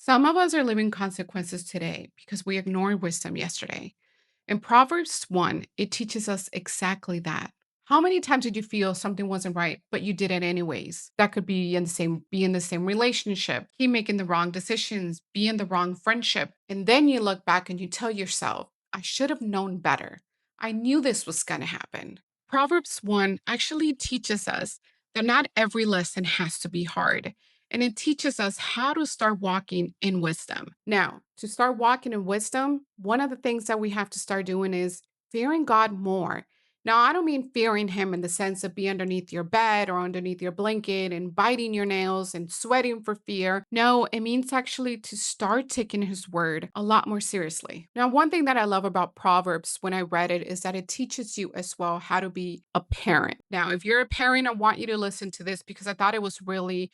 Some of us are living consequences today because we ignored wisdom yesterday. In Proverbs 1, it teaches us exactly that. How many times did you feel something wasn't right, but you did it anyways? That could be in the same relationship, keep making the wrong decisions, be in the wrong friendship. And then you look back and you tell yourself, I should have known better. I knew this was gonna happen. Proverbs 1 actually teaches us that not every lesson has to be hard. And it teaches us how to start walking in wisdom. Now, to start walking in wisdom, one of the things that we have to start doing is fearing God more. Now, I don't mean fearing Him in the sense of be underneath your bed or underneath your blanket and biting your nails and sweating for fear. No, it means actually to start taking His word a lot more seriously. Now, one thing that I love about Proverbs when I read it is that it teaches you as well how to be a parent. Now, if you're a parent, I want you to listen to this because I thought it was really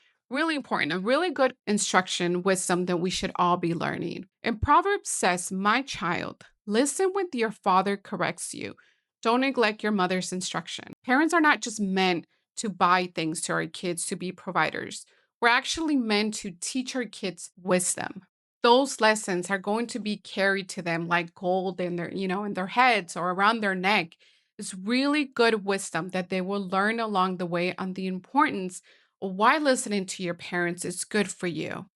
important, a really good instruction, wisdom that we should all be learning. And Proverbs says, My child, listen when your father corrects you. Don't neglect your mother's instruction. Parents are not just meant to buy things to our kids to be providers. We're actually meant to teach our kids wisdom. Those lessons are going to be carried to them like gold in in their heads or around their neck. It's really good wisdom that they will learn along the way on the importance why listening to your parents is good for you.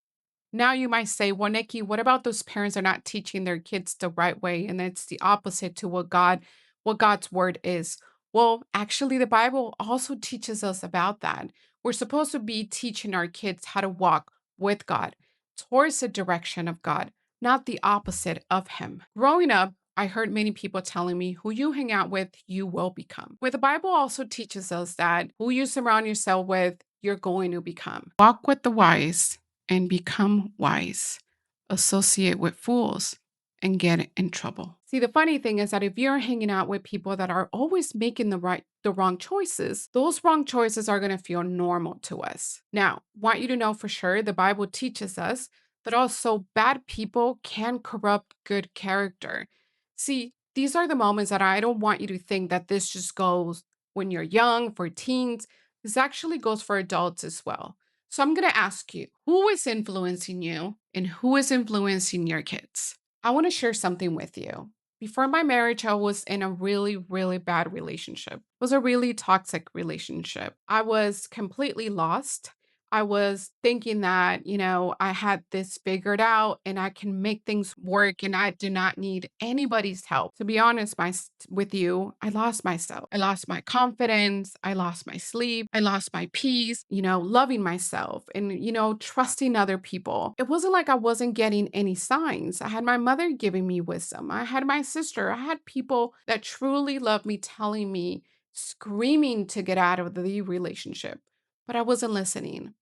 Now you might say, well, Nikki, what about those parents are not teaching their kids the right way? And it's the opposite to what God's word is. Well, actually, the Bible also teaches us about that. We're supposed to be teaching our kids how to walk with God towards the direction of God, not the opposite of Him. Growing up, I heard many people telling me, who you hang out with, you will become. Where the Bible also teaches us that who you surround yourself with, you're going to become. Walk with the wise and become wise. Associate with fools and get in trouble. See, the funny thing is that if you're hanging out with people that are always making the wrong choices, those wrong choices are going to feel normal to us. Now, want you to know for sure the Bible teaches us that also bad people can corrupt good character. See, these are the moments that I don't want you to think that this just goes when you're young, for teens. This actually goes for adults as well. So I'm going to ask you, who is influencing you and who is influencing your kids? I want to share something with you. Before my marriage, I was in a really bad relationship. It was a really toxic relationship. I was completely lost. I was thinking that, I had this figured out and I can make things work and I do not need anybody's help. To be honest, with you, I lost myself. I lost my confidence. I lost my sleep. I lost my peace, loving myself and, trusting other people. It wasn't like I wasn't getting any signs. I had my mother giving me wisdom. I had my sister. I had people that truly loved me telling me, screaming to get out of the relationship, but I wasn't listening.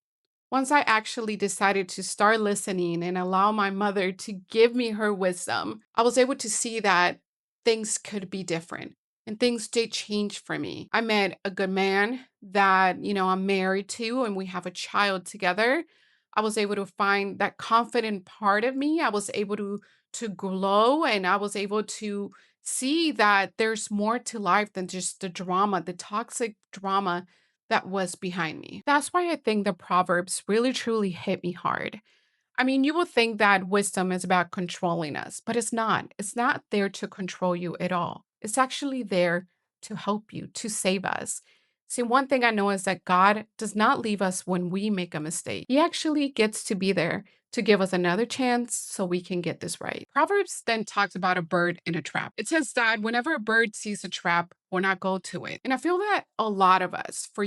Once I actually decided to start listening and allow my mother to give me her wisdom, I was able to see that things could be different and things did change for me. I met a good man that, I'm married to and we have a child together. I was able to find that confident part of me. I was able to glow and I was able to see that there's more to life than just the drama, the toxic drama that was behind me. That's why I think the Proverbs really truly hit me hard. I mean, you would think that wisdom is about controlling us, but it's not. It's not there to control you at all. It's actually there to help you, to save us. See, one thing I know is that God does not leave us when we make a mistake. He actually gets to be there to give us another chance so we can get this right. Proverbs then talks about a bird in a trap. It says that whenever a bird sees a trap, will not go to it. And I feel that a lot of us, for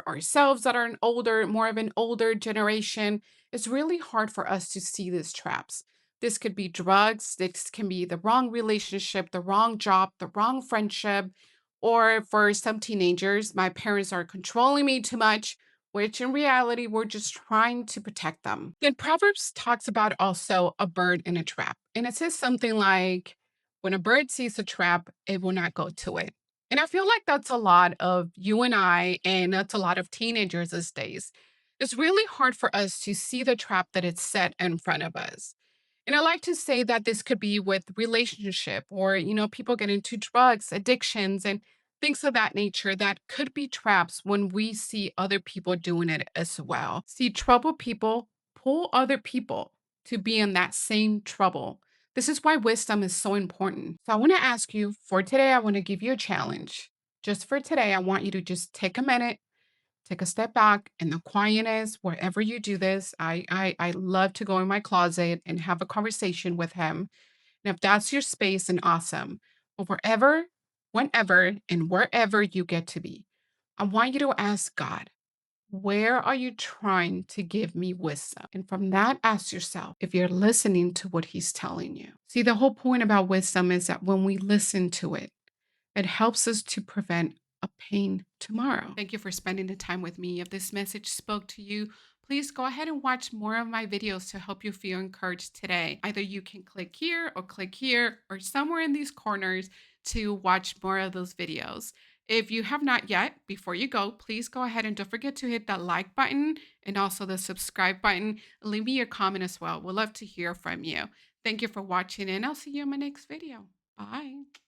ourselves that are more of an older generation, it's really hard for us to see these traps. This could be drugs, this can be the wrong relationship, the wrong job, the wrong friendship, or for some teenagers, my parents are controlling me too much, which in reality, we're just trying to protect them. Then Proverbs talks about also a bird in a trap. And it says something like, when a bird sees a trap, it will not go to it. And I feel like that's a lot of you and I, and that's a lot of teenagers these days. It's really hard for us to see the trap that it's set in front of us. And I like to say that this could be with relationship or, people get into drugs, addictions, and things of that nature that could be traps when we see other people doing it as well. See, troubled people pull other people. to be in that same trouble. This is why wisdom is so important. So I want to ask you for today, I want to give you a challenge. Just for today, I want you to just take a minute, take a step back in the quietness, wherever you do this. I love to go in my closet and have a conversation with him. And if that's your space, then awesome. But wherever, whenever, and wherever you get to be, I want you to ask God, where are you trying to give me wisdom? And from that, ask yourself if you're listening to what he's telling you. See, the whole point about wisdom is that when we listen to it, it helps us to prevent a pain tomorrow. Thank you for spending the time with me. If this message spoke to you, please go ahead and watch more of my videos to help you feel encouraged today. Either you can click here or somewhere in these corners to watch more of those videos. If you have not yet, before you go, please go ahead and don't forget to hit that like button and also the subscribe button. Leave me your comment as well. We'd love to hear from you. Thank you for watching, and I'll see you in my next video. Bye.